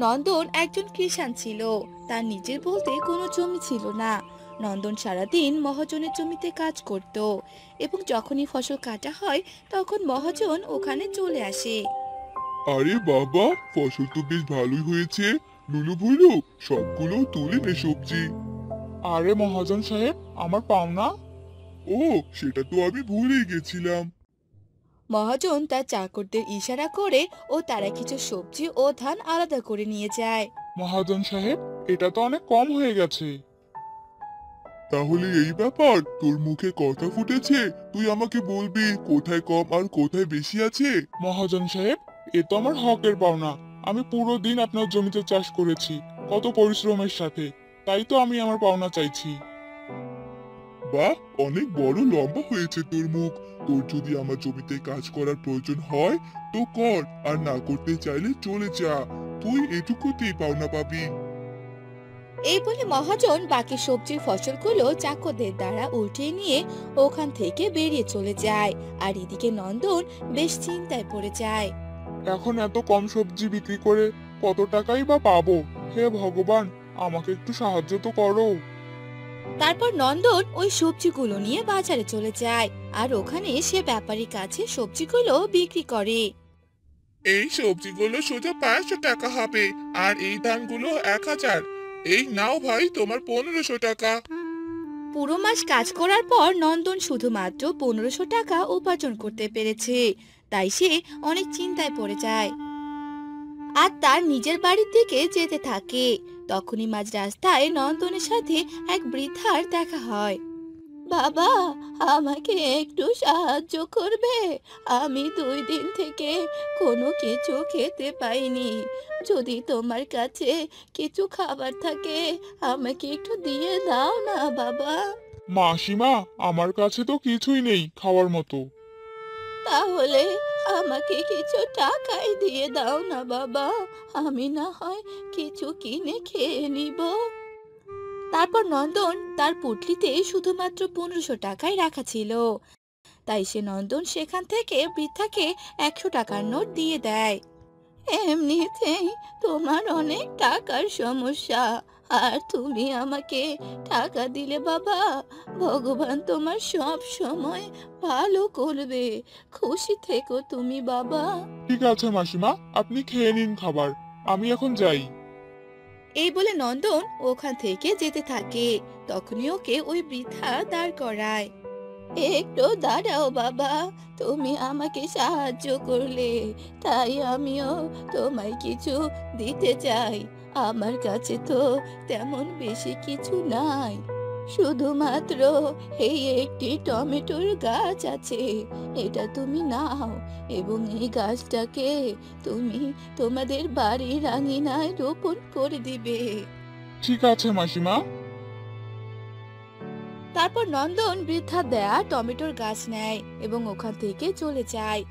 নন্দন একজন কৃষাণ ছিল। তার নিজের বলতে কোনো জমি ছিল না। নন্দন সারাদিন মহাজনের জমিতে কাজ করত এবং যখনই ফসল কাটা হয় তখন মহাজন ওখানে চলে আসে। আরে বাবা, ফসল তো বেশ ভালোই হয়েছে। লুলু ভুলু, সবগুলো তুলে নে সবজি। আরে মহাজন সাহেব, আমার পাওনা। ও, সেটা তো আমি ভুলেই গেছিলাম। মহাজন তার চাকরদের ইশারা করে ও তারা কিছু সবজি ও ধান আলাদা করে নিয়ে যায়। মহাজন সাহেব, এটা তো অনেক কম হয়ে গেছে। তাহলে এই ব্যাপার, তোর মুখে কথা ফুটেছে? তুই আমাকে বলবি কোথায় কম আর কোথায় বেশি আছে। মহাজন সাহেব, এ তো আমার হকের পাওনা। আমি পুরো দিন আপনার জমিতে চাষ করেছি, কত পরিশ্রমের সাথে। তাই তো আমি আমার পাওনা চাইছি। বাহ, অনেক বড় লম্বা হয়েছে তোর মুখ। তোর যদি আমার জমিতে কাজ করার প্রয়োজন হয় তো কর, আর না করতে চাইলে চলে যা। তুই এটুকুতেই পাওনা পাবি। এই বলে মহাজন বাকি সবজির ফসলগুলো চাকরদের দ্বারা উঠিয়ে নিয়ে ওখান থেকে বেরিয়ে চলে যায়। আর এদিকে নন্দন বেশ চিন্তায় পড়ে যায়। এখন এত কম সবজি বিক্রি করে কত টাকাই বা পাবো? হে ভগবান, আমাকে একটু সাহায্য তো করো। তারপর নন্দন ওই সবজিগুলো নিয়ে বাজারে চলে যায় আর ওখানে সে ব্যাপারীর কাছে সবজিগুলো বিক্রি করে। এই সবজিগুলো শুধু 500 টাকা হবে, আর এই ধানগুলো 1000। এই নাও ভাই, তোমার 1500 টাকা। পুরো মাস কাজ করার পর নন্দন শুধুমাত্র 1500 টাকা উপার্জন করতে পেরেছে। তাই সে অনেক চিন্তায় পড়ে যায় আর তার নিজের বাড়ির দিকে যেতে থাকে। তখনই মাঝ রাস্তায় নন্দনের সাথে এক বৃদ্ধার দেখা হয়। বাবা, আমাকে একটু সাহায্য করবে? আমি 2 দিন থেকে কোনো কিছু খেতে পাইনি। যদি তোমার কাছে কিছু খাবার থাকে আমাকে একটু দিয়ে দাও না বাবা। মাসিমা, আমার কাছে তো কিছুই নেই খাওয়ার মতো। তাহলে আমাকে কিছু টাকাই দিয়ে দাও না বাবা, আমি না হয় কিছু কিনে খেয়ে নিব। তারপর নন্দন তার পুটলিতে শুধুমাত্র 1500 টাকাই রাখা ছিল। তাই সে নন্দন সেখান থেকে বৃদ্ধাকে 100 টাকার নোট দিয়ে দেয়। এমনিতেই তোমার অনেক টাকার সমস্যা, আর তুমি আমাকে টাকা দিলে বাবা, ভগবান তোমার সব সময় ভালো করবে। খুশি থেকো তুমি বাবা। ঠিক আছে মাসিমা, আপনি খেয়ে নিন খাবার। আমি এখন যাই। এই বলে নন্দন ওখান থেকে যেতে থাকে। তখনই ওকে ওই বৃদ্ধা দাঁড় করায়। একটু দাঁড়াও বাবা, তুমি আমাকে সাহায্য করলে, তাই আমিও তোমায় কিছু দিতে চাই। আমার কাছে তো তেমন বেশি কিছু নাই, শুধুমাত্র এই একটি টমেটোর গাছ আছে। এটা তুমি নাও এবং এই গাছটাকে তুমি তোমাদের বাড়ির আঙিনায় রোপণ করে দিবে। ঠিক আছে মাসিমা। তারপর নন্দন বৃদ্ধা দেয়া টমেটোর গাছ নেয় এবং ওখান থেকে চলে যায়।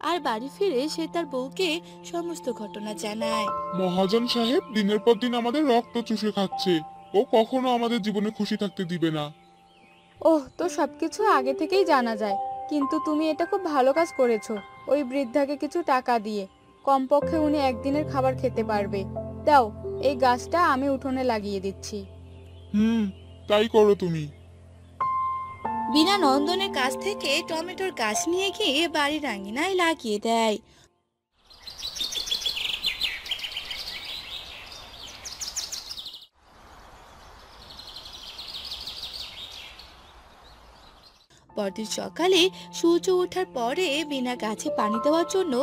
আর বাড়ি ফিরে সে তার বউকে সমস্ত ঘটনা জানায়। মহাজন সাহেব দিনের পর দিন আমাদের রক্ত চুষে খাচ্ছে। ও কখনো আমাদের জীবনে খুশি থাকতে দিবে না। ওহ, তো সবকিছু আগে থেকেই জানা যায়। কিন্তু তুমি এটা খুব ভালো কাজ করেছো, ওই বৃদ্ধাকে কিছু টাকা দিয়ে। কমপক্ষে উনি একদিনের খাবার খেতে পারবে। দাও, এই গাছটা আমি উঠোনে লাগিয়ে দিচ্ছি। হুম, তাই করো তুমি। বিনা নন্দনের কাছ থেকে টমেটোর গাছ নিয়ে গিয়ে বাড়ির আঙিনায় লাগিয়ে দেয়। পরদিন সকালে সূর্য ওঠার পরে বিনা গাছে পানি দেওয়ার জন্য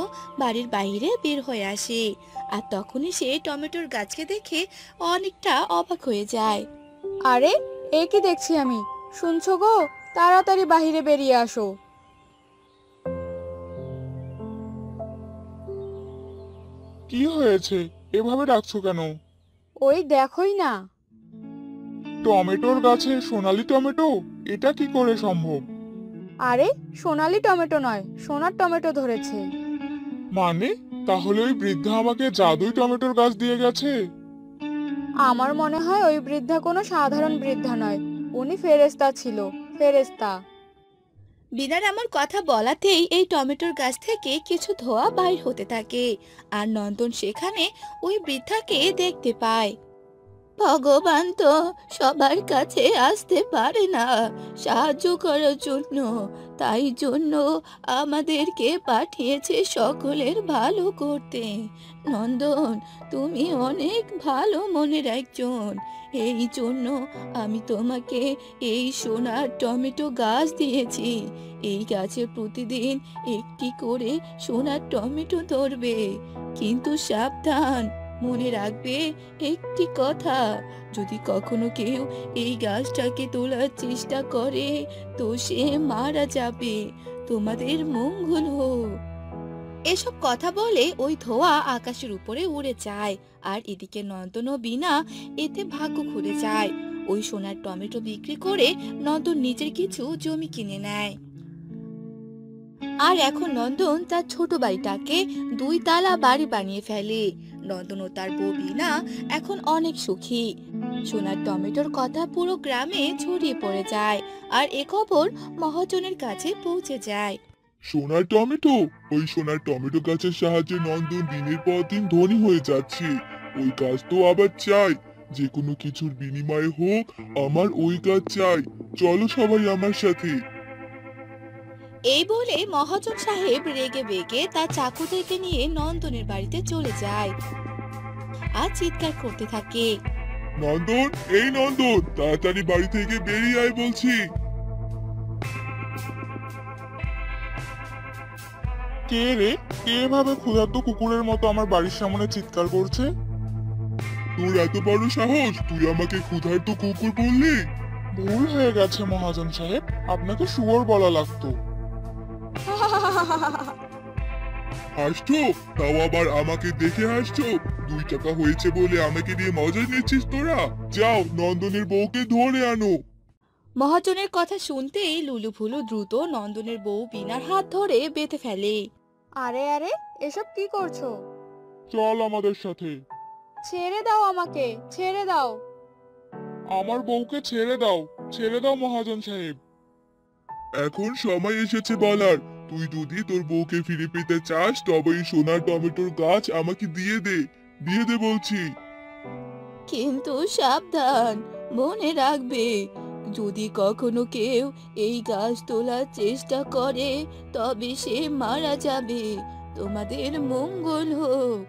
বাড়ির বাইরে বের হয়ে আসে। আর তখনই সে টমেটোর গাছকে দেখে অনেকটা অবাক হয়ে যায়। আরে, এ কি দেখছি আমি! শুনছো গো? তাড়াতাড়ি বাইরে বেরিয়ে আসো। কি হয়েছে? এভাবে ডাকছো কেন? ওই দেখোই না। টমেটোর গাছে সোনালী টমেটো? এটা কি করে সম্ভব? আরে, সোনালি টমেটো নয়, সোনার টমেটো ধরেছে। মানে, তাহলে ওই বৃদ্ধা আমাকে জাদুই টমেটোর গাছ দিয়ে গেছে? আমার মনে হয় ওই বৃদ্ধা কোনো সাধারণ বৃদ্ধা নয়, উনি ফেরেশতা ছিল। ফেরেশতা। বিনার এমন কথা বলাতেই এই টমেটোর গাছ থেকে কিছু ধোঁয়া বাইর হতে থাকে। আর নন্দন সেখানে ওই বৃদ্ধাকে দেখতে পায়। ভগবান তো সবার কাছে আসতে পারে না সাহায্য করার জন্য, তাই জন্য আমাদেরকে পাঠিয়েছে সকলের ভালো করতে। নন্দন, তুমি অনেক ভালো মনের একজন, এই জন্য আমি তোমাকে এই সোনার টমেটো গাছ দিয়েছি। এই গাছে প্রতিদিন একটি করে সোনার টমেটো ধরবে, কিন্তু সাবধান, মনে রাখবে একটি কথা, যদি কখনো কেউ এই গাছটাকে তোলার চেষ্টা করে তো সে মারা যাবে। তোমাদের মঙ্গল হোক। এসব কথা বলে ওই ধোঁয়া আকাশের উপরে উড়ে যায়। আর এদিকে নন্দন ও বিনা এতে ভাগ্য খুলে যায়। ওই সোনার টমেটো বিক্রি করে নন্দন নিজের কিছু জমি কিনে নেয়। আর এখন নন্দন তার ছোট বাড়িটাকে 2 তালা বাড়ি বানিয়ে ফেলে। নন্দন ও তার বউ বিনা এখন অনেক সুখী। সোনার টমেটোর কথা পুরো গ্রামে ছড়িয়ে পড়ে যায়, আর এ খবর মহাজনের কাছে পৌঁছে যায়। সোনার টমেটো, ওই সোনার টমেটো গাছের সাহায্যে নন্দন দিনের পর দিন ধনী হয়ে যাচ্ছে। ওই গাছ তো আবার চাই, যে কোনো কিছুর বিনিময়ে হোক আমার ওই গাছ চাই। চলো সবাই আমার সাথে। এই বলে মহাজন সাহেব রেগে বেগে তার চাকরদেরকে নিয়ে নন্দনের বাড়িতে চলে যায় আর চিৎকার করতে থাকে। নন্দন, এই নন্দন, তাড়াতাড়ি বাড়ি থেকে বেরিয়ে আয় বলছি। কে রে? কে এভাবে ক্ষুধার্ত কুকুরের মতো আমার বাড়ির সামনে চিৎকার করছে? তোর এত বড় সাহস, তুই আমাকে ক্ষুধার্ত কুকুর বললি? ভুল হয়ে গেছে মহাজন সাহেব, আপনাকে শুয়োর বলা লাগতো। হাসছো? তাও আবার আমাকে দেখে হাসছো? 2 টাকা হয়েছে বলে আমাকে দিয়ে মজা নিচ্ছিস তোরা? যাও, নন্দনের বউকে ধরে আনো। মহাজনের কথা শুনতেই লুলু ফুলু দ্রুত নন্দনের বউ বিনার হাত ধরে বেঁধে ফেলে। আরে আরে, এসব কি করছো? চল আমাদের সাথে। ছেড়ে দাও আমাকে, ছেড়ে দাও। আমার বউকে ছেড়ে দাও, ছেড়ে দাও মহাজন সাহেব। এখন সময় এসেছে বলার। তুই যদি তোর বউকে ফিরে পেতে চাস তবে এই সোনার টমেটোর গাছ আমাকে দিয়ে দে, দিয়ে দে বলছি। কিন্তু সাবধান, মনে রাখবে, যদি কখনো কেউ এই গাছ তোলার চেষ্টা করে তবে সে মারা যাবে। তোমাদের মঙ্গল হোক।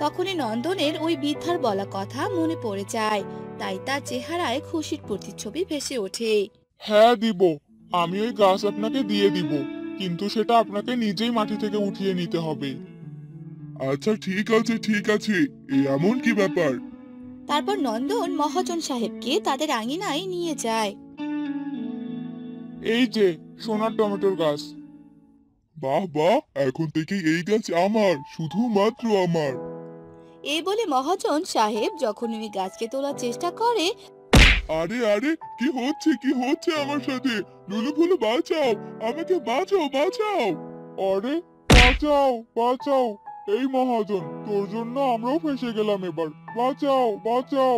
তখনই নন্দনের ওই বৃদ্ধার বলা কথা মনে পড়ে যায়, তাই তার চেহারায় খুশির প্রতিচ্ছবি ভেসে ওঠে। হ্যাঁ দিব, আমি ওই গাছ আপনাকে দিয়ে দিব, কিন্তু সেটা আপনাকে নিজেই মাটি থেকে উঠিয়ে নিতে হবে। আচ্ছা ঠিক আছে, ঠিক আছে, এমন কি ব্যাপার? তারপর নন্দন মহাজন সাহেবকে তাদের আঙিনায় নিয়ে যায়। এই যে সোনার টমেটোর গাছ। বাহ বাহ, এখন থেকে এই গাছ আমার, শুধুমাত্র আমার। এই বলে মহাজন সাহেব যখন ওই গাছকে তোলার চেষ্টা করে, আরে আরে, কি হচ্ছে, কি হচ্ছে আমার সাথে? লুলু ফুলু বাঁচাও, আমাকে বাঁচাও, বাঁচাও। আরে বাঁচাও, বাঁচাও! এই মহাজন, তোর জন্য আমরাও ফেঁসে গেলাম এবার। বাঁচাও, বাঁচাও!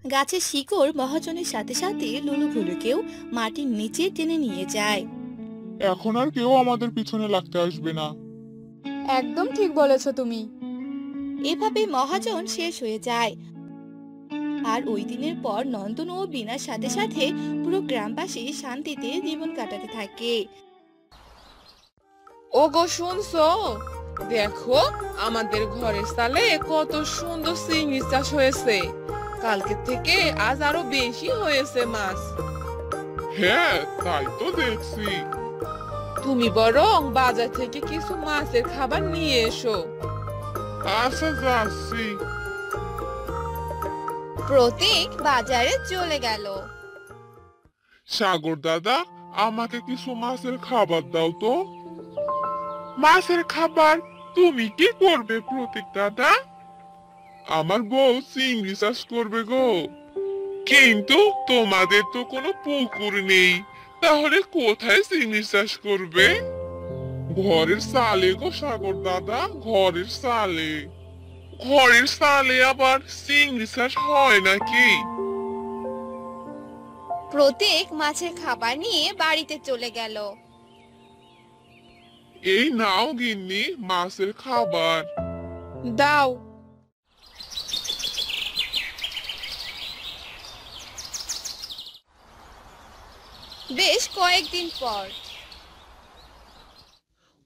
গাছের শিকড় মহাজনের সাথে সাথে লুলু ভুলুকেও মাটির নিচে টেনে নিয়ে যায়। এখন আর কেউ আমাদের পিছনে লাগতে আসবে না। একদম ঠিক বলেছো তুমি। এভাবে মহাজন শেষ হয়ে যায়। আর ওই দিনের পর নন্দন ও বিনার সাথে সাথে পুরো গ্রামবাসী শান্তিতে জীবন কাটাতে থাকে। ওগো শুনছো? দেখো, আমাদের ঘরের সালে কত সুন্দর চিংড়ি চাষ হয়েছে। কালকে থেকে আজ আরো বেশি হয়েছে মাছ। হ্যাঁ, তাই তো দেখছি। তুমি বরং বাজার থেকে কিছু মাছের খাবার নিয়ে এসো। আচ্ছা, যাচ্ছি। প্রতীক বাজারে চলে গেল। সাগর দাদা, আমাকে কিছু মাছের খাবার দাও তো। মাছের খাবার? তুমি কি করবে প্রতীক দাদা? আমার বউ চিংড়ি চাষ করবে গো। কিন্তু তোমাদের তো কোনো পুকুর নেই, তাহলে কোথায় চিংড়ি চাষ করবে? ঘরের চালে গো সাগর দাদা, ঘরের চালে। ঘরের চালে আবার চিংড়ি চাষ হয় নাকি? প্রতীক মাছের খাবার নিয়ে বাড়িতে চলে গেল। এই নাও গিন্নি মাছের খাবার। দাও। বেশ কয়েকদিন পর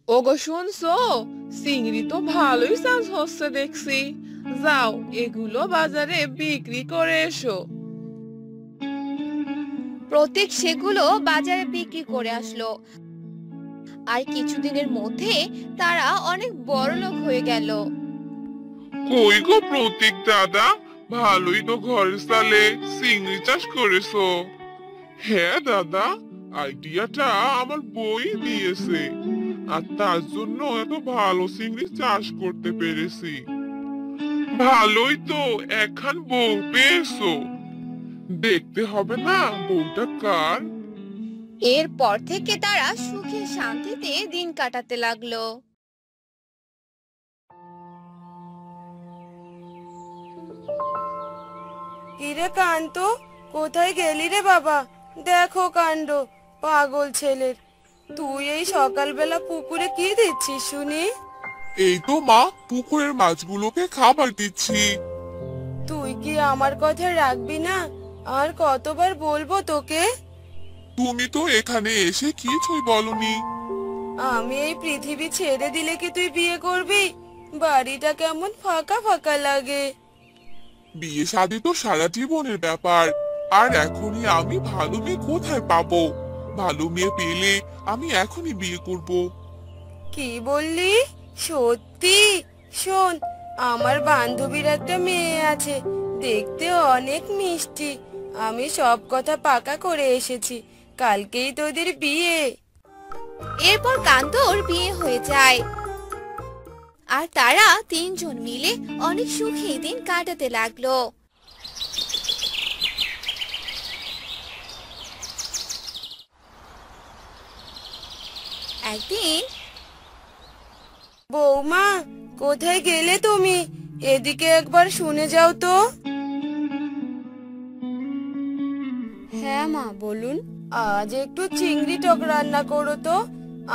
ওগো শুনছো, চিংড়ি তো ভালোই চাষ হচ্ছে দেখছি। যাও এগুলো বাজারে বিক্রি করে এসো। প্রতীক সেগুলো বাজারে বিক্রি করে আসলো, আর কিছুদিনের মধ্যে তারা অনেক বড়লোক হয়ে গেল। কই গো প্রতীক দাদা, ভালোই তো ঘরের সালে চিংড়ি চাষ করেছো। হ্যাঁ দাদা, আইডিয়াটা আমার বই দিয়েছে, আর তার জন্য এত ভালো চিংড়ি চাষ করতে পেরেছি। ভালোই তো, একখান বউ পেয়েছো। দেখতে হবে না বউটা কার? এরপর থেকে তারা সুখে শান্তিতে দিন কাটাতে লাগলো। কিরে কান্ত, কোথায় গেলি রে বাবা? দেখো কাণ্ড পাগল ছেলের। তুই এই সকালবেলা পুকুরে কি দিচ্ছিস শুনি? এই তো মা, পুকুরের মাছগুলোকে খাবার দিচ্ছি। তুই কি আমার কথা রাখবি না? আর কতবার বলবো তোকে? তুমি তো এখানে এসে কিছুই বলনি। আমি এই পৃথিবী ছেড়ে দিলে কি তুই বিয়ে করবি? বাড়িটা কেমন ফাঁকা ফাঁকা লাগে। বিয়ে শাদী তো সারা জীবনের ব্যাপার, আর এখনই আমি ভালো মেয়ে কোথায় পাবো? ভালো মেয়ে পেলে আমি এখনই বিয়ে করব। কি বললি? সত্যি? শোন, আমার বান্ধবীর একটা মেয়ে আছে, দেখতে অনেক মিষ্টি। আমি সব কথা পাকা করে এসেছি, কালকেই তোদের বিয়ে। এরপর কান্তর বিয়ে হয়ে যায়, আর তারা তিনজন মিলে অনেক সুখে দিন কাটাতে লাগলো। একদিন বৌমা, কোথায় গেলে তুমি? এদিকে একবার শুনে যাও তো। হ্যাঁ মা, বলুন। আজ একটু চিংড়ি টক রান্না করো তো,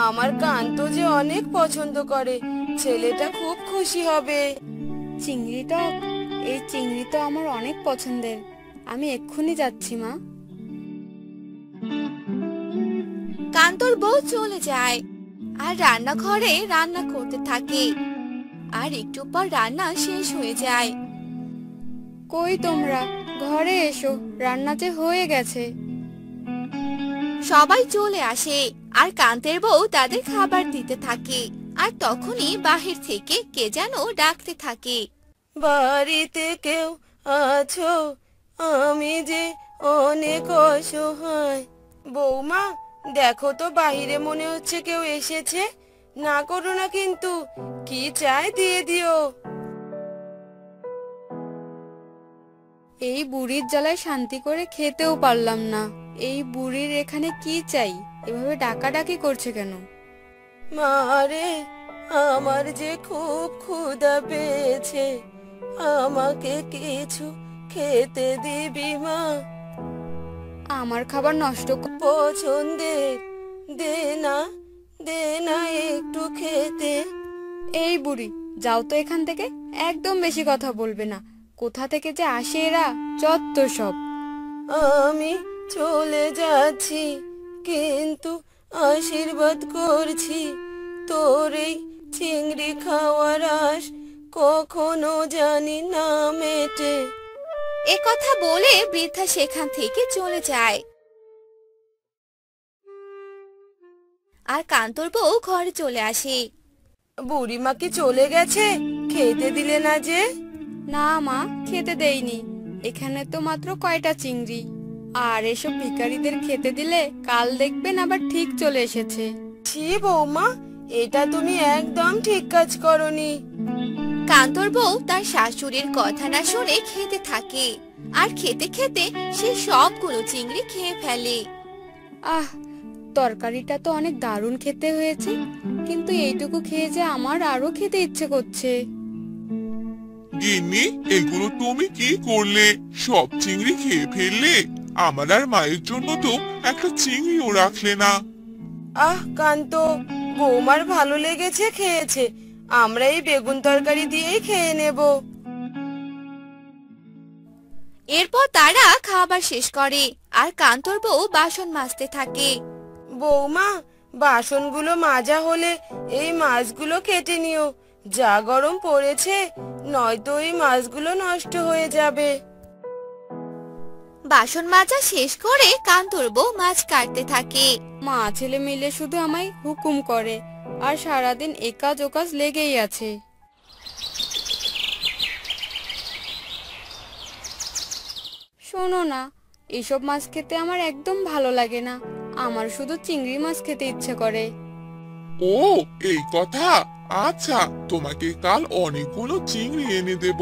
আমার কান্ত যে অনেক পছন্দ করে, ছেলেটা খুব খুশি হবে। চিংড়ি টক? এই চিংড়ি তো আমার অনেক পছন্দের, আমি এক্ষুনি যাচ্ছি মা। কান্তর বউ চলে যায়, আর রান্নাঘরে রান্না করতে থাকে। আর একটু পর রান্না শেষ হয়ে যায়। কই তোমরা, ঘরে এসো, রান্না যে হয়ে গেছে। সবাই চলে আসে, আর কান্তের বউ তাদের খাবার দিতে থাকে। আর তখনই বাহির থেকে কে যেন ডাকতে থাকে। বাড়িতে কেউ আছো? আমি যে অনেক অসহায়। বৌমা, দেখো তো বাহিরে মনে হচ্ছে কেউ এসেছে। না করো না কিন্তু, কি চাই দিয়ে দিও। এই বুড়ির জ্বালায় শান্তি করে খেতেও পারলাম না। এই বুড়ির এখানে কি চাই? এভাবে ডাকাডাকি করছে কেন? মারে, আমার যে খুব ক্ষুধা পেয়েছে, আমাকে কিছু খেতে দিবি মা? আমার খাবার নষ্ট পছন্দের, দে না, দে না একটু খেতে। এই বুড়ি, যাও তো এখান থেকে, একদম বেশি কথা বলবে না। কোথা থেকে যে আসে এরা, যত সব। আমি চলে যাচ্ছি, কিন্তু আশীর্বাদ করছি তোর এই চিংড়ি খাওয়ার আশ কখনো জানি না মেটে। এ কথা বলে বৃদ্ধা সেখান থেকে চলে যায়। আর কান্তর বউ ঘরে চলে আসে। বুড়িমা কি চলে গেছে? খেতে দিলে না যে? না মা, খেতে দেইনি। এখানে তো মাত্র কয়টা চিংড়ি, আর এসব ভিখারিদের খেতে দিলে কাল দেখবেন আবার ঠিক চলে এসেছে। ছি বৌমা, এটা তুমি একদম ঠিক কাজ করনি। কান্তর বউ তার শাশুড়ির কথা না শুনে খেতে থাকে, আর খেতে খেতে সে সবগুলো চিংড়ি খেয়ে ফেলে। আহ, তরকারিটা তো অনেক দারুণ খেতে হয়েছে, কিন্তু এইটুকু খেয়ে যে আমার আরো খেতে ইচ্ছে করছে। গিন্নি, এগুলো তুমি কি করলে? সব চিংড়ি খেয়ে ফেললে? আমার আর মায়ের জন্য তো একটা চিংড়িও রাখলে না। আহ কান্ত, বৌমার ভালো লেগেছে, খেয়েছে। আমরা এই বেগুন তরকারি দিয়েই খেয়ে নেব। এরপর তারা খাবার শেষ করে আর কান্তর বউ বাসন মাজতে থাকে। বৌমা, বাসনগুলো মাজা হলে এই মাছগুলো কেটে নিও। যা গরম পড়েছে, নয়তো এই মাছগুলো নষ্ট হয়ে যাবে। বাসন মাজা শেষ করে কান্তর বউ মাছ কাটতে থাকে। মা ছেলে মিলে শুধু আমায় হুকুম করে আর সারাদিন একাজ ওকাজ লেগেই আছে। শোনো না, এসব মাছ খেতে আমার একদম ভালো লাগে না। আমার শুধু চিংড়ি মাছ খেতে ইচ্ছে করে। ও এই কথা, আচ্ছা তোমাকে কাল অনেকগুলো চিংড়ি এনে দেব।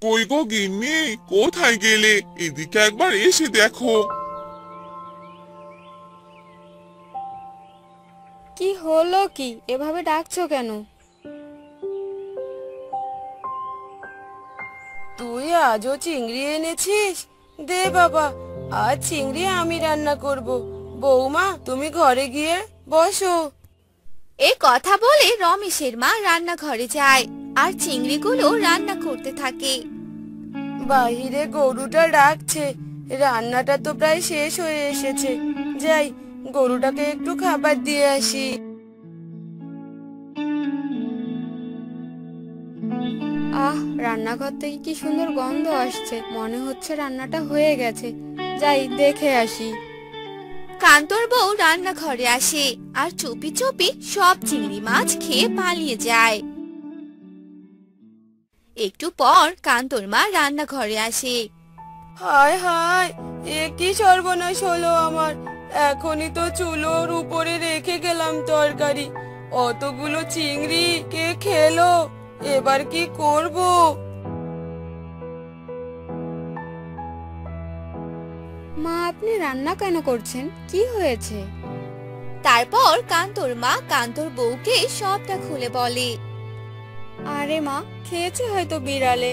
কই গো গিন্নি, কোথায় গেলে? এদিকে একবার এসে দেখো। কি হলো কি, এভাবে ডাকছো কেন? তুই আজও চিংড়ি এনেছিস? দে বাবা, আজ চিংড়ি আমি রান্না করব। বৌমা, তুমি ঘরে গিয়ে বসো। এ কথা বলে রমেশের মা রান্নাঘরে যায় আর চিংড়িগুলো রান্না করতে থাকে। বাহিরে গরুটা ডাকছে, রান্নাটা তো প্রায় শেষ হয়ে এসেছে। যাই, গরুটাকে একটু খাবার দিয়ে আসি। আহ, রান্নাঘর থেকে কি সুন্দর গন্ধ আসছে, মনে হচ্ছে রান্নাটা হয়ে গেছে। যাই দেখে আসি। কান্তর বউ রান্নাঘরে আসে আর চুপি চুপি সব চিংড়ি মাছ খেয়ে পালিয়ে যায়। একটু পর কান্তর মা রান্নাঘরে আসে। হায় হায়, এ কি সর্বনাশ হলো আমার! এখনই তো চুলোর উপরে রেখে গেলাম তরকারি, অতগুলো চিংড়ি কে খেলো? এবার কি করব? মা, আপনি রান্না কেন করছেন? কি হয়েছে? তারপর কান্তর মা কান্তর বউকে সবটা খুলে বলে। আরে মা, খেয়েছে হয়তো বিড়ালে।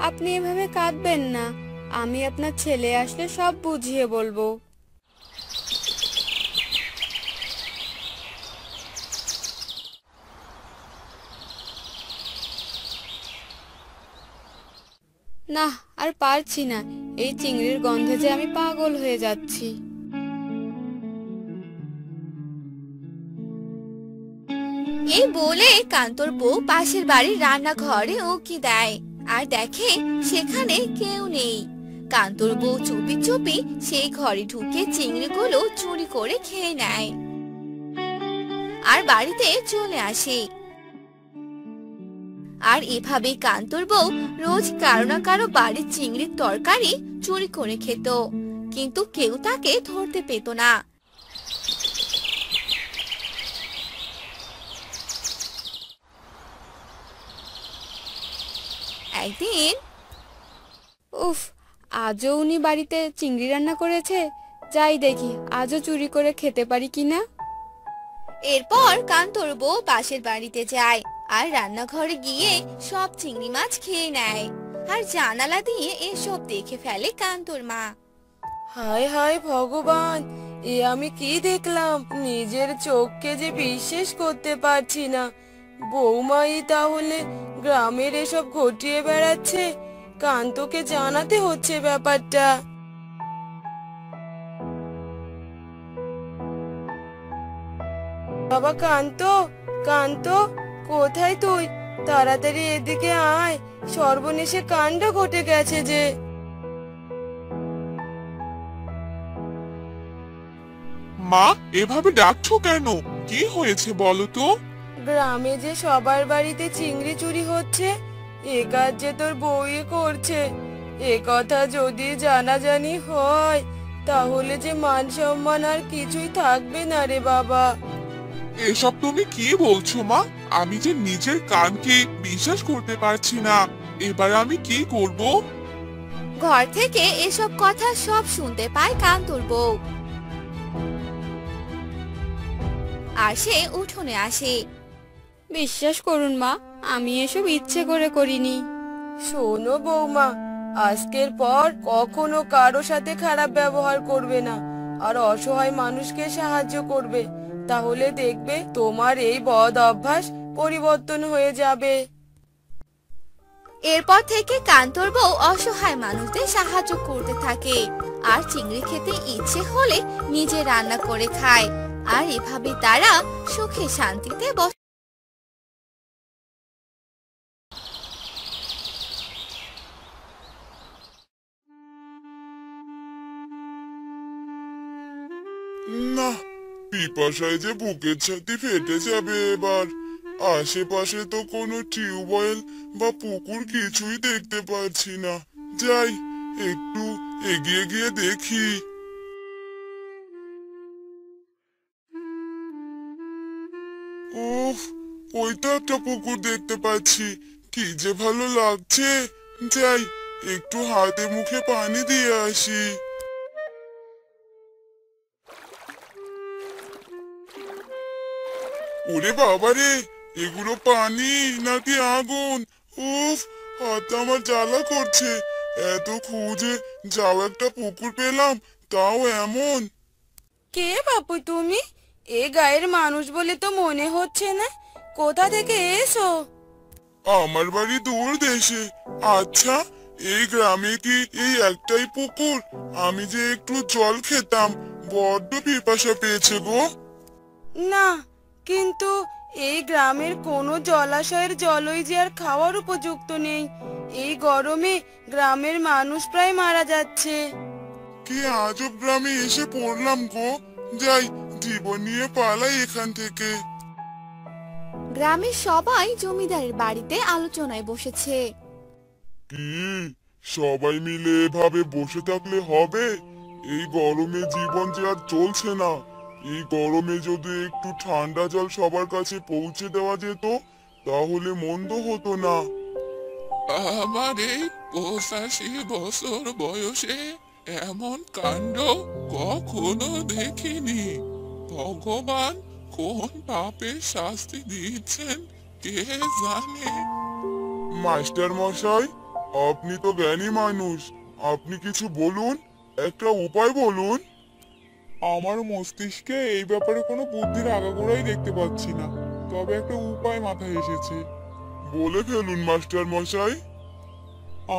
আপনি এভাবে কাঁদবেন না, আমি আপনার ছেলে আসলে সব বুঝিয়ে বলবো। না, আর পারছি না, এই চিংড়ির গন্ধে যে আমি পাগল হয়ে যাচ্ছি। এই বলে কান্তর বউ পাশের বাড়ির রান্নাঘরে উকি দেয় আর দেখে সেখানে কেউ নেই। কান্তর বউ চুপি চুপি সেই ঘরে ঢুকে চিংড়িগুলো চুরি করে খেয়ে নেয় আর বাড়িতে চলে আসে। আর এভাবেই কান্তর বউ রোজ কারো না কারো বাড়ির চিংড়ির তরকারি চুরি করে খেত, কিন্তু কেউ তাকে ধরতে পেত না। একদিন উফ, আজও উনি বাড়িতে চিংড়ি রান্না করেছে। যাই দেখি আজও চুরি করে খেতে পারি কিনা। এরপর কান্তর বউ পাশের বাড়িতে যায় আর রান্নাঘরে গিয়ে সব চিংড়ি মাছ খেয়ে নেয় আর জানালা দিয়ে এসব দেখে ফেলে কান্তর মা। হায় হায় ভগবান, এ আমি কি দেখলাম! নিজের চোখকে যে বিশ্বাস করতে পারছি না। বৌমাই তাহলে গ্রামের এসব ঘটিয়ে বেড়াচ্ছে। কান্তকে জানাতে হচ্ছে ব্যাপারটা। বাবা কান্ত, কান্ত, কোথায় তুই? তাড়াতাড়ি এদিকে আয়, সর্বনেশে কাণ্ড ঘটে গেছে যে। মা, এভাবে ডাকছো কেন? কি হয়েছে বলো তো? গ্রামে যে সবার বাড়িতে চিংড়ি চুরি হচ্ছে, এ কাজ যে তোর বউই করছে। এ কথা যদি জানাজানি হয়, তাহলে যে মান সম্মান আর কিছুই থাকবে না রে বাবা। এসব তুমি কি বলছো মা? আমি যে নিজের কানকে বিশ্বাস করতে পারছি না। এবার আমি কি করব? ঘর থেকে এসব কথা সব শুনতে পায় কান্তর বউ। আর সে উঠোনে আসে। বিশ্বাস করুন মা, আমি এসব ইচ্ছে করে করিনি। শোনো বৌমা, আজকের পর কখনো কারো সাথে খারাপ ব্যবহার করবে না আর অসহায় মানুষকে সাহায্য করবে, তাহলে দেখবে তোমার এই বদ অভ্যাস পরিবর্তন হয়ে যাবে। এরপর থেকে কান্তর বউ অসহায় মানুষদের সাহায্য করতে থাকে আর চিংড়ি খেতে ইচ্ছে হলে নিজে রান্না করে খায়। আর এভাবে তারা সুখে শান্তিতে না, পিপাসায় যে বুকের ছাতি ফেটে যাবে এবার। আশেপাশে তো কোনো টিউবওয়েল বা পুকুর কিছুই দেখতে পাচ্ছি না। যাই, একটু এগিয়ে গিয়ে দেখি। উফ, ওই তো একটা পুকুর দেখতে পাচ্ছি। কি যে ভালো লাগছে। যাই, একটু হাতে মুখে পানি দিয়ে আসি। ওরে বাবারে, এগুলো পানি নাকি আগুন? উফ, হাতটা আমার জ্বালা করছে। এত খুঁজে যাও একটা পুকুর পেলাম, তাও এমন। কে বাপু তুমি? এ গায়ের মানুষ বলে তো মনে হচ্ছে না। কোথা থেকে এসো? আমার বাড়ি দূর দেশে। আচ্ছা, এই গ্রামে কি এই একটাই পুকুর? আমি যে একটু জল খেতাম, বড্ড পিপাসা পেয়েছে গো। না, কিন্তু এই গ্রামের কোনো জলাশয়ের জলই যে আর খাওয়ার উপযুক্ত নেই। এই গরমে গ্রামের মানুষ প্রায় মারা যাচ্ছে। কি আজব গ্রামে এসে পড়লাম গো। যাই, জীবন নিয়ে পালাই এখান থেকে। গ্রামের সবাই জমিদারের বাড়িতে আলোচনায় বসেছে। কি, সবাই মিলে এভাবে বসে থাকলে হবে? এই গরমে জীবন যে আর চলছে না। এই গরমে যদি একটু ঠান্ডা জল সবার কাছে পৌঁছে দেওয়া যেত, তাহলে মন্দ হতো না। আমার এই 85 বছর বয়সে এমন কাণ্ড কখনো দেখিনি। ভগবান কোন পাপের শাস্তি দিচ্ছেন কে জানে। মাস্টার মশাই, আপনি তো জ্ঞানী মানুষ, আপনি কিছু বলুন, একটা উপায় বলুন। আমার মস্তিষ্কে এই ব্যাপারে কোনো বুদ্ধির আগাগোড়াই দেখতে পাচ্ছি না, তবে একটা উপায় মাথায় এসেছে। বলে ফেলুন মাস্টার মশাই।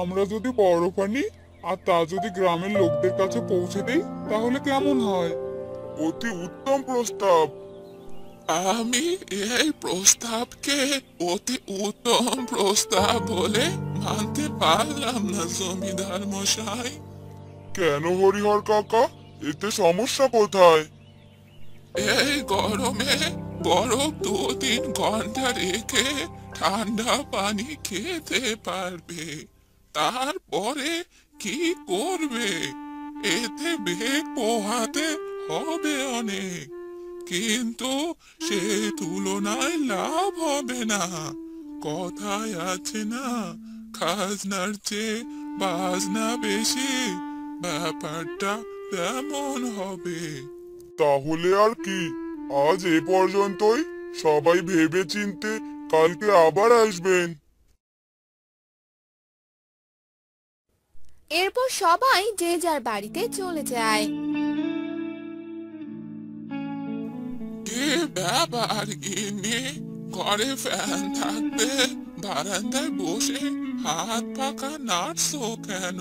আমরা যদি বরফ আনি আর তা যদি গ্রামের লোকদের কাছে পৌঁছে দেই, তাহলে কেমন হয়? অতি উত্তম প্রস্তাব। আমি এই প্রস্তাবকে অতি উত্তম প্রস্তাব বলে মানতে পারলাম না জমিদার মশাই। কেন হরিহর কাকা, এতে সমস্যা কোথায়? এই গরমে বরফ 2-3 ঘন্টা রেখে ঠান্ডা পানি খেতে পারবে, তারপরে কি করবে? এতে বেগ পোহাতে হবে অনেক, কিন্তু সে তুলনায় লাভ হবে না। কথায় আছে না, খাজনার চেয়ে বাজনা বেশি। ব্যাপারটা তেমন হবে। তাহলে আর কি, আজ এ পর্যন্তই। সবাই ভেবে চিনতে কালকে আবার আসবেন। এরপর সবাই যে যার বাড়িতে চলে যায়। কি ব্যাপার গিন্নি, ঘরে ফ্যান থাকবে, বারান্দায় বসে হাত পাকা নাড়ছো কেন?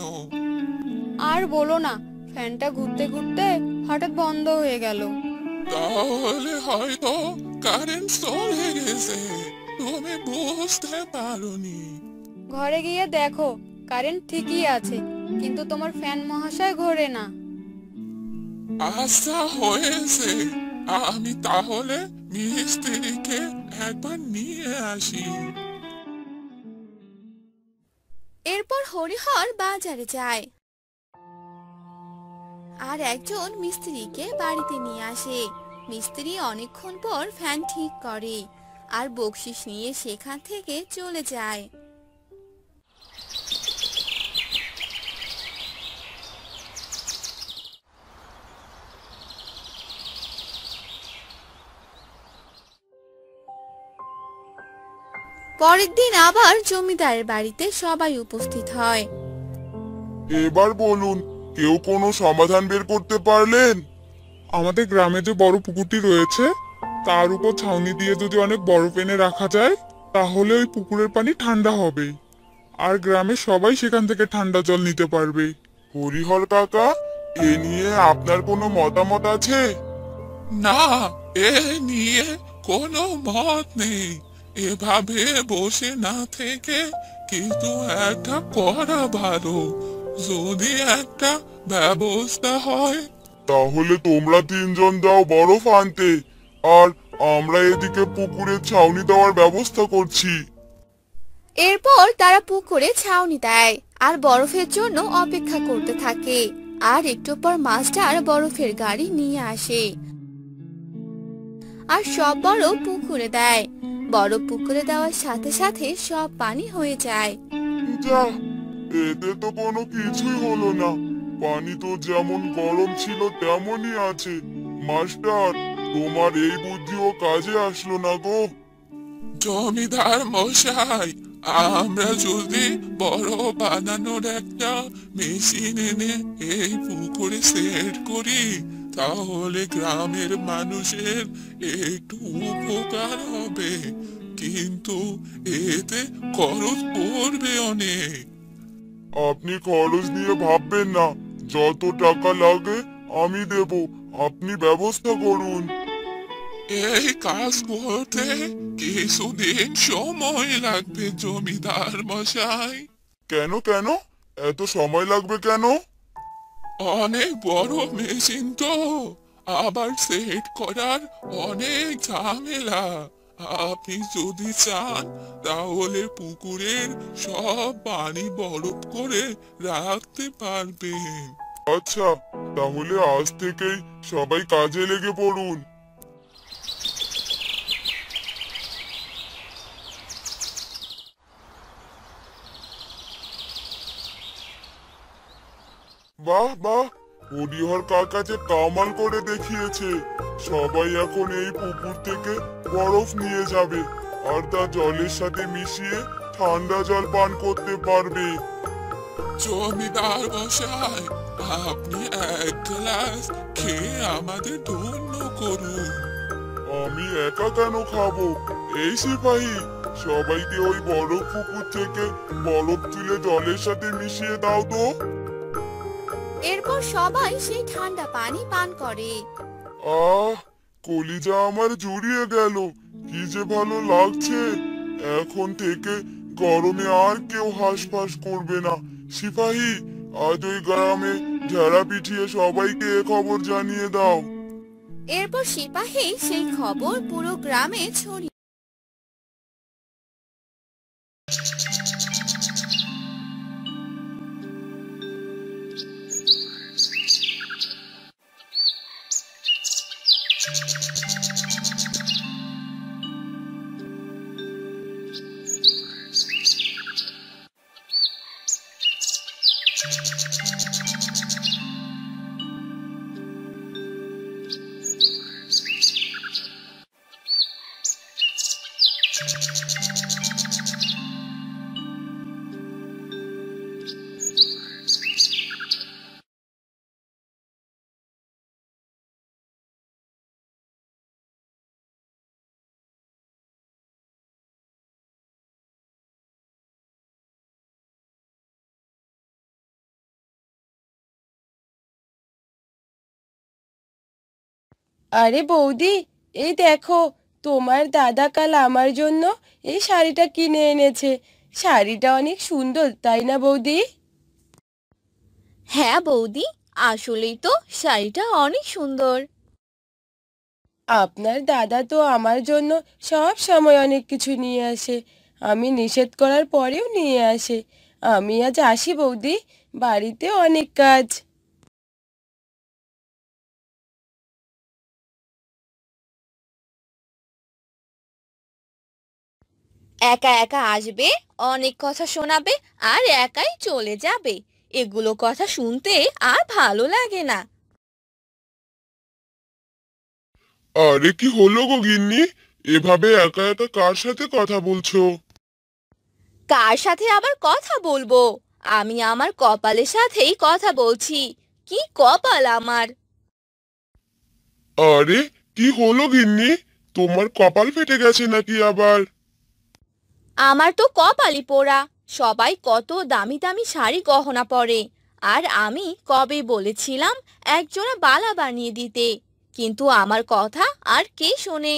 আর বলো না, ফ্যানটা ঘুরতে ঘুরতে হঠাৎ বন্ধ হয়ে গেল। তাহলে হয়তো কারেন্ট চলে গেছে, তুমি বুঝতে পারোনি। ঘরে গিয়ে দেখো, কারেন্ট ঠিকই আছে, কিন্তু তোমার ফ্যান মহাশয় ঘোরে না। আচ্ছা হয়েছে, আমি তাহলে মিস্ত্রিকে একবার নিয়ে আসি। এরপর হরিহর বাজারে যায় আর একজন মিস্ত্রিকে বাড়িতে নিয়ে আসে। মিস্ত্রি অনেকক্ষণ পর ফ্যান ঠিক করে আর বকশিশ নিয়ে সেখান থেকে চলে যায়। পরের দিন আবার জমিদারের বাড়িতে সবাই উপস্থিত হয়। এবার বলুন, কেউ কোনো সমাধান বের করতে পারলেন? আমাদের গ্রামে যে বড় পুকুরটি রয়েছে তার উপর ছাউনি দিয়ে যদি অনেক বরফ এনে রাখা যায় তাহলে ওই পুকুরের পানি ঠান্ডা হবে আর গ্রামের সবাই সেখান থেকে ঠান্ডা জল নিতে পারবে। হরিহর কাকা, এ নিয়ে আপনার কোনো মতামত আছে? না, এ নিয়ে কোনো মত নেই। এভাবে বসে না থেকে কিছু একটা করা ভালো। যদি একটা ব্যবস্থা হয়। তাহলে তোমরা তিনজন যাও বরফ আনতে, আর আমরা এদিকে পুকুরে ছাউনি দেওয়ার ব্যবস্থা করছি। এরপর তারা পুকুরে ছাউনি দেয় আর বরফের জন্য অপেক্ষা করতে থাকে। আর একটু পর মাস্টার বরফের গাড়ি নিয়ে আসে আর সব বরফ পুকুরে দেয়। বরফ পুকুরে দেওয়ার সাথে সাথে সব পানি হয়ে যায়। যা, এতে তো কোনো কিছুই হলো না। পানি তো যেমন গরম ছিল তেমনই আছে। মাস্টার, তোমার এই বুদ্ধিও কাজে আসলো না গো। জমিদার মশাই, আমরা যদি বড় বানানোর একটা মেশিন এনে এই পুকুরে সেট করি তাহলে গ্রামের মানুষের একটু উপকার হবে, কিন্তু এতে খরচ পড়বে অনেক। আপনি খরচ নিয়ে ভাববেন না, যত টাকা লাগে আমি দেব, আপনি ব্যবস্থা করুন। এই কাজ করতে কিছুদিন সময় লাগবে জমিদার মশাই। কেন কেন এত সময় লাগবে কেন? অনেক বড় মেশিন তো, আবার সেট করার অনেক ঝামেলা। আপনি যদি চান তাহলে পুকুরের সব পানি বরফ করে রাখতে পারবেন। আচ্ছা, তাহলে আজ থেকেই সবাই কাজে লেগে পড়ুন। বাহ বাহ, হরিহর কাকা যে কামাল করে দেখিয়েছে। সবাই এখন এই পুকুর থেকে বরফ নিয়ে যাবে আর তা জলের সাথে মিশিয়ে ঠান্ডা জল পান করতে পারবে। জমিদার মশাই, আপনি এক গ্লাস খেয়ে আমাদের ধন্য করুন। আমি একা কেন খাবো? এই সিপাহী, সবাইকে ওই বরফ পুকুর থেকে বরফ তুলে জলের সাথে মিশিয়ে দাও তো। এরপর সবাই সেই ঠান্ডা পানি পান করে। আহ, কলিজা আমার জুড়িয়ে গেল, কি যে ভালো লাগছে। এখন থেকে গরমে আর কেউ হাঁসফাঁস করবে না। সিপাহী, আজ ওই গ্রামে ঝাড়া পিটিয়ে সবাইকে এ খবর জানিয়ে দাও। এরপর সিপাহী সেই খবর পুরো গ্রামে ছড়িয়ে আরে বৌদি, এই দেখো, তোমার দাদা কাল আমার জন্য এই শাড়িটা কিনে এনেছে। শাড়িটা অনেক সুন্দর, তাই না বৌদি? হ্যাঁ বৌদি, আসলেই তো শাড়িটা অনেক সুন্দর। আপনার দাদা তো আমার জন্য সব সময় অনেক কিছু নিয়ে আসে, আমি নিষেধ করার পরেও নিয়ে আসে। আমি আজ আসি বৌদি, বাড়িতে অনেক কাজ। একা একা আসবে, অনেক কথা শোনাবে আর একাই চলে যাবে। এগুলো কথা শুনতে আর ভালো লাগে না। আরে কি হলো গো গিন্নি, এভাবে একা একা কার সাথে কথা বলছো? কার সাথে আবার কথা বলবো? আমি আমার কপালের সাথেই কথা বলছি। কি কপাল আমার! আরে, কি হলো গিন্নি? তোমার কপাল ফেটে গেছে নাকি আবার? আমার তো কপালই পোড়া। সবাই কত দামি দামি শাড়ি গহনা পরে, আর আমি কবে বলেছিলাম একজোড়া বালা বানিয়ে দিতে, কিন্তু আমার কথা আর কে শোনে?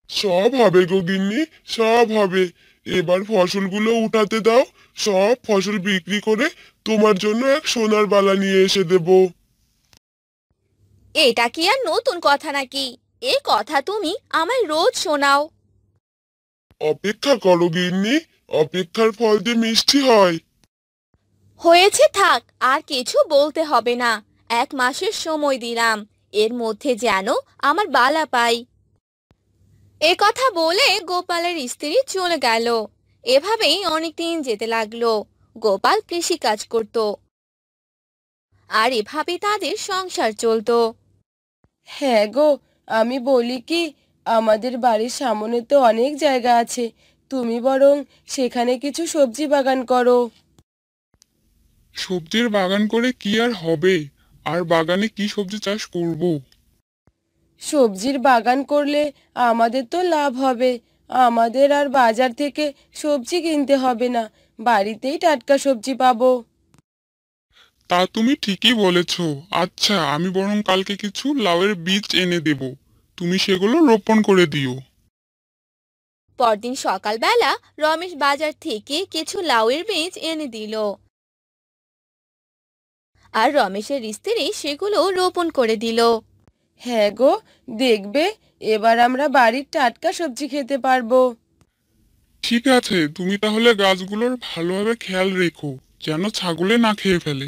সব হবে গো গিন্নি, সব হবে। এবার ফসলগুলো উঠাতে দাও। সব ফসল বিক্রি করে তোমার জন্য এক সোনার বালা নিয়ে এসে দেব। এটা কি আর নতুন কথা নাকি? এ কথা তুমি আমায় রোজ শোনাও। অপেক্ষা করো গিন্নি, অপেক্ষার ফল যে মিষ্টি হয়। হয়েছে, থাক, আর কিছু বলতে হবে না। 1 মাসের সময় দিলাম, এর মধ্যে যেন আমার বালা পাই। এ কথা বলে গোপালের স্ত্রী চলে গেল। এভাবেই অনেকদিন যেতে লাগলো। গোপাল কৃষি কাজ করত, আর এভাবে তাদের সংসার চলতো। হ্যাঁ গো, আমি বলি কি, আমাদের বাড়ির সামনে তো অনেক জায়গা আছে, তুমি বরং সেখানে কিছু সবজি বাগান করো। সবজির বাগান করে কি আর হবে? আর বাগানে কি সবজি চাষ করব? সবজির বাগান করলে আমাদের তো লাভ হবে। আমাদের আর বাজার থেকে সবজি কিনতে হবে না, বাড়িতেই টাটকা সবজি পাবো। তা তুমি ঠিকই বলেছ। আচ্ছা, আমি বরং কালকে কিছু লাউয়ের বীজ এনে দেব, তুমি সেগুলো রোপণ করে দিও। পরদিন সকালবেলা রমেশ বাজার থেকে কিছু লাউয়ের বীজ এনে দিল, আর রমেশের স্ত্রী সেগুলো রোপণ করে দিল। হ্যাঁ গো, দেখবে এবার আমরা বাড়ির টাটকা সবজি খেতে পারবো। ঠিক আছে, তুমি তাহলে গাছগুলোর ভালোভাবে খেয়াল রেখো, যেন ছাগলে না খেয়ে ফেলে।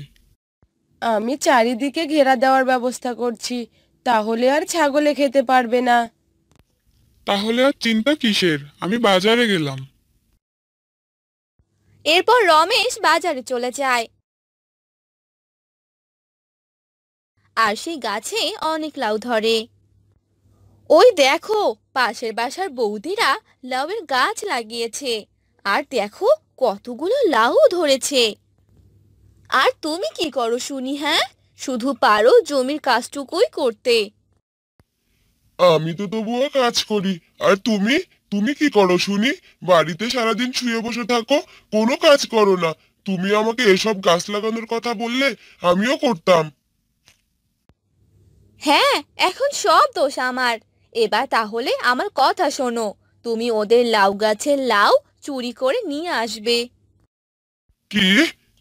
আমি চারিদিকে ঘেরা দেওয়ার ব্যবস্থা করছি, তাহলে আর ছাগলে খেতে পারবে না। তাহলে আর চিন্তা কিসের, আমি বাজারে গেলাম। এরপর রমেশ বাজারে চলে যায়, আর সেই গাছে অনেক লাউ ধরে। ওই দেখো, পাশের বাসার বৌদিরা লাউয়ের গাছ লাগিয়েছে, আর দেখো কতগুলো লাউ ধরেছে। আর তুমি কি করো শুনি? হ্যাঁ, শুধু পারো জমির কাজটুকুই করতে। আমি তো তবুও কাজ করি। আর তুমি, তুমি কি করো শুনি? বাড়িতে সারাদিন শুয়ে বসে থাকো, কোনো কাজ করো না। তুমি আমাকে এসব গাছ লাগানোর কথা বললে আমিও করতাম। হ্যাঁ, এখন সব দোষ আমার। এবার তাহলে আমার কথা শোনো, তুমি ওদের লাউ গাছের লাউ চুরি করে নিয়ে আসবে। কি?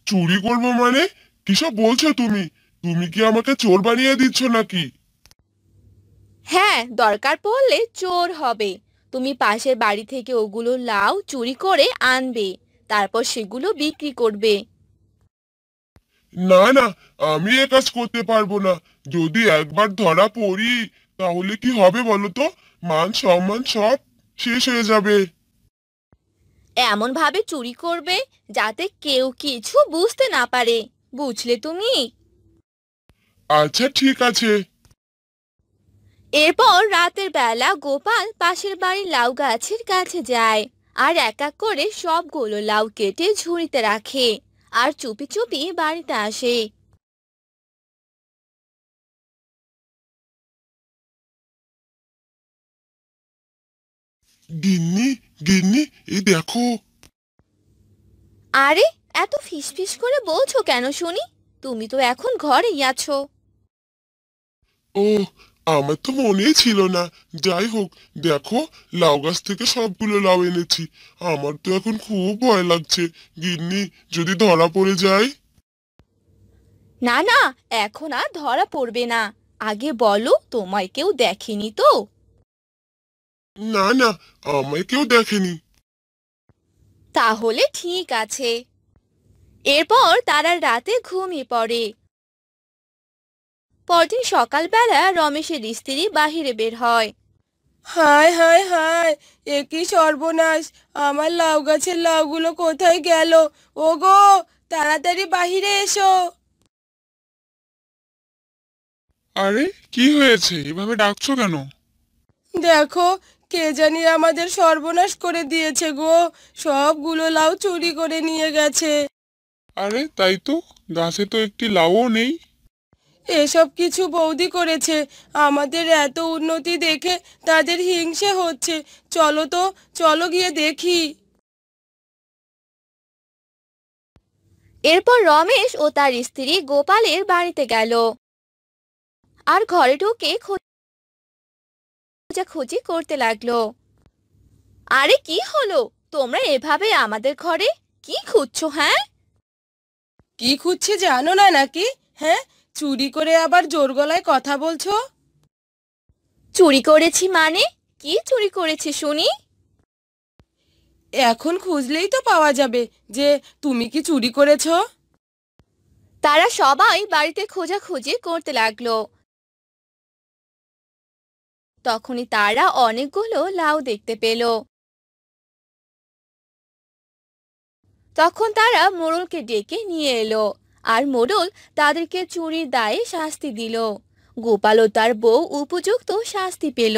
চুরি করবো মানে? কিসব বলছো তুমি? তুমি কি আমাকে চোর বানিয়ে দিচ্ছ নাকি? হ্যাঁ, দরকার পড়লে চোর হবে। তুমি পাশের বাড়ি থেকে ওগুলো লাউ চুরি করে আনবে, তারপর সেগুলো বিক্রি করবে। না না, আমি এ কাজ করতে পারবো না। যদি একবার ধরা পড়ি তাহলে কি হবে বলো তো? মান সম্মান সব শেষ হয়ে যাবে। এমন ভাবে চুরি করবে যাতে কেউ কিছু বুঝতে না পারে, বুঝলে তুমি? আচ্ছা ঠিক আছে। এরপর রাতের বেলা গোপাল পাশের বাড়ির লাউ গাছের কাছে যায়, আর এক এক করে সবগুলো লাউ কেটে ঝুড়িতে রাখে, আর চুপি চুপি বাড়িতে আসে। গিন্নি, গিন্নি, এই দেখো। আরে, এত ফিসফিস করে বলছো কেন শুনি? তুমি তো এখন ঘরেই আছো। ও, আমার তো মনেই ছিল না। যাই হোক, দেখো, লাউ গাছ থেকে সবগুলো লাউ এনেছি। আমার তো এখন খুব ভয় লাগছে। গিন্নি, যদি ধরা পড়ে যায়? না না, এখন আর ধরা পড়বে না। আগে বলো, তোমায় কেউ দেখেনি তো? না না, আমায় কেউ দেখেনি। তাহলে ঠিক আছে। এরপর তারা রাতে ঘুমিয়ে পড়ে। পরদিন সকালবেলা রমেশের স্ত্রী বাহিরে বের হয়। হায় হায় হায়, এ কি সর্বনাশ! আমার লাউ গাছের লাউগুলো কোথায় গেল? ওগো, তাড়াতাড়ি বাহিরে এসো। আরে, কি হয়েছে? এভাবে ডাকছো কেন? দেখো, কে জানি আমাদের সর্বনাশ করে দিয়েছে গো, সবগুলো লাউ চুরি করে নিয়ে গেছে। আরে তাই তো, গাছে তো একটি লাউও নেই। এসব কিছু বৌদি করেছে। আমাদের এত উন্নতি দেখে তাদের হিংসে হচ্ছে। চলো তো, চলো গিয়ে দেখি। এরপর রমেশ ও তার স্ত্রী গোপালের বাড়িতে গেল আর ঘরে ঢুকে খোঁজাখুঁজি করতে লাগলো। আরে কি হলো, তোমরা এভাবে আমাদের ঘরে কি খুঁজছো? হ্যাঁ, কি খুঁজছে জানো না নাকি? হ্যাঁ, চুরি করে আবার জোর গলায় কথা বলছো। চুরি করেছি মানে? কি চুরি করেছি শুনি? এখন খুঁজলেই তো পাওয়া যাবে যে তুমি কি চুরি করেছো। তারা সবাই বাড়িতে খোঁজাখুঁজি করতে লাগলো। তখনই তারা অনেকগুলো লাউ দেখতে পেল। তখন তারা মোড়লকে ডেকে নিয়ে এলো আর মোড়ল তাদেরকে চুরির দায়ে শাস্তি দিল। গোপাল ও তার বউ উপযুক্ত শাস্তি পেল।